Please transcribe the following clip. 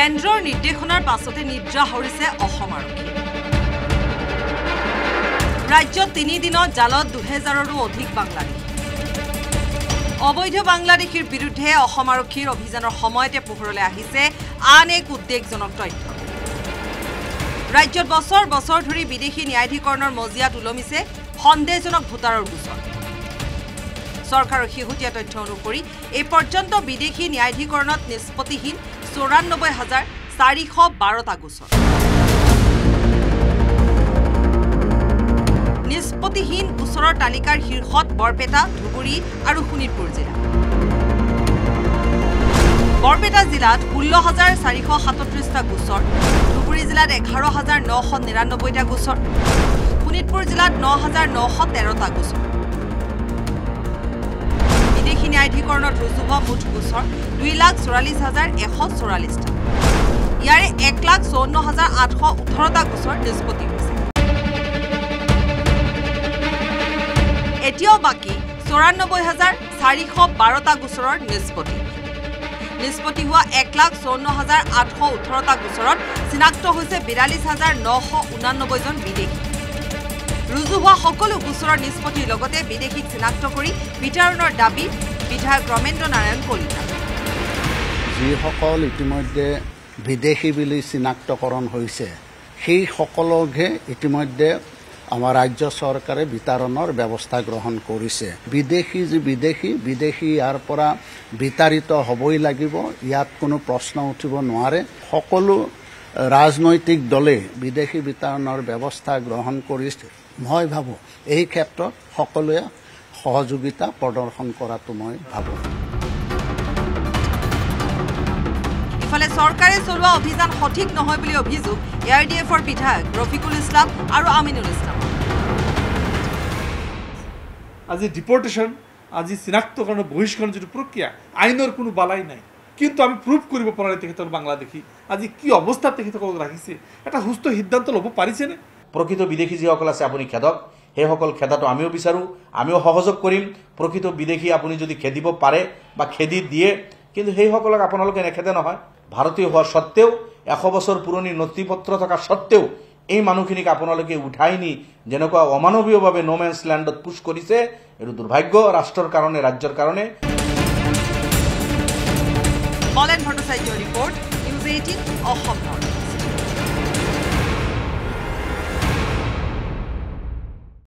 কেন্দ্ৰৰ নিৰ্দেশনাৰ পাছতে নিদ্ৰা হৰিছে অসম আৰক্ষী ৰাজ্যত 3 দিনৰ জালত 2000ৰো অধিক বাংলাদেশী অবৈধ বাংলাদেশীৰ বিৰুদ্ধে অসম আৰক্ষীৰ অভিযানৰ সময়তে পোহৰলৈ আহিছে আন এক উদ্বেগজনক তথ্য ৰাজ্যত বছৰ বছৰ ধৰি বিদেশী ন্যায়াধিকৰণৰ মজিয়াত উলমিছে সন্দেহজনক ভোটাৰৰ গোচৰ চৰকাৰৰ শেহতীয়া তথ্য অনুসৰি এই পৰ্যন্ত বিদেশী ন্যায়াধিকৰণত নিষ্পত্তিহীন 94,412টা গোচৰ নিষ্পত্তিহীন গোচৰৰ তালিকাৰ শীৰ্ষত বৰপেটা ধুবুৰী আৰু শোণিতপুৰ জিলা বৰপেটা জিলাত 16,437টা গোচৰ ধুবুৰী জিলাত 11,999টা গোচৰ শোণিতপুৰ জিলাত 9,913টা গোচৰ বিদেশী ন্যায়াধিকৰণত ৰুজু হোৱা মুঠ গোচৰ 2,44,144টা ইয়াৰে 1,54,818টা গোচৰ নিষ্পত্তি হৈছে এতিয়াও বাকি 94,412টা গোচৰৰ নিষ্পত্তি হোৱা 1,54,818টা গোচৰত চিনাক্ত হৈছে 42,989 জন বিদেশী ৰুজু হোৱা সকলো গোচৰৰ নিষ্পত্তিৰ লগতে বিদেশীক চিনাক্ত কৰি বিতৰণৰ দাবী বিধায়ক ৰমেন্দ্ৰ নাৰায়ণ কলিতা যিসকল ইতিমধ্যে বিদেশী বুলি চিনাক্তকৰণ হৈছে সেই সকলকহে ইতিমধ্যে আমাৰ ৰাজ্য চৰকাৰে বিতৰণৰ ব্যৱস্থা গ্ৰহণ কৰিছে বিদেশী যি বিদেশী ইয়াৰ পৰা বিতাৰিত হ'বই লাগিব ইয়াত কোনো প্ৰশ্ন উঠিব নোৱাৰে সকলো ৰাজনৈতিক দলে বিদেশী বিতৰণৰ ব্যৱস্থা গ্ৰহণ কৰিছে মই ভাবো এই ক্ষেত্ৰত সকলোৱে সহযোগিতা প্ৰদৰ্শন কৰাটো মই ভাবো ইফালে চৰকাৰে চলোৱা অভিযান সঠিক নহয় বুলি অভিযোগ এআৰডিএফৰ বিধায়ক ৰফিকুল ইছলাম আৰু আমিনুল ইছলাম আজি ডিপোর্টেশন আজি চিনাক্তকরণ বহিষ্করণ যে প্রক্রিয়া আইনের কোনো বালাই নাই কিন্তু আমি প্রুভ করব পারে তেখেতর বাংলাদেশী আজি কি অবস্থা তেখেতক রাখিছে এটা সুস্থ সিদ্ধান্ত লব পাৰিছে নে প্ৰকৃত বিদেশী যিসকল আছে আপুনি খেদক সেইসকল খেদাটো আমিও বিচাৰো আমিও সহযোগ কৰিম প্ৰকৃত বিদেশী আপুনি যদি খেদিব পাৰে বা খেদি দিয়ে কিন্তু সেইসকলক আপোনালোকে নেখেদে নহয় ভাৰতীয় হোৱাৰ সত্ত্বেও 100 বছৰ পুৰণি নথিপত্ৰ থকা সত্ত্বেও এই মানুহখিনিক আপোনালোকে উঠাই নি যেনেকুৱা অমানৱীয়ভাৱে নোমেন্স ল্যান্ডত পুশ কৰিছে এটো দুৰ্ভাগ্য ৰাষ্ট্ৰৰ কাৰণে ৰাজ্যৰ কাৰণে কলেন ভট্টাচাৰ্যৰ ৰিপৰ্ট নিউজ 18 অসম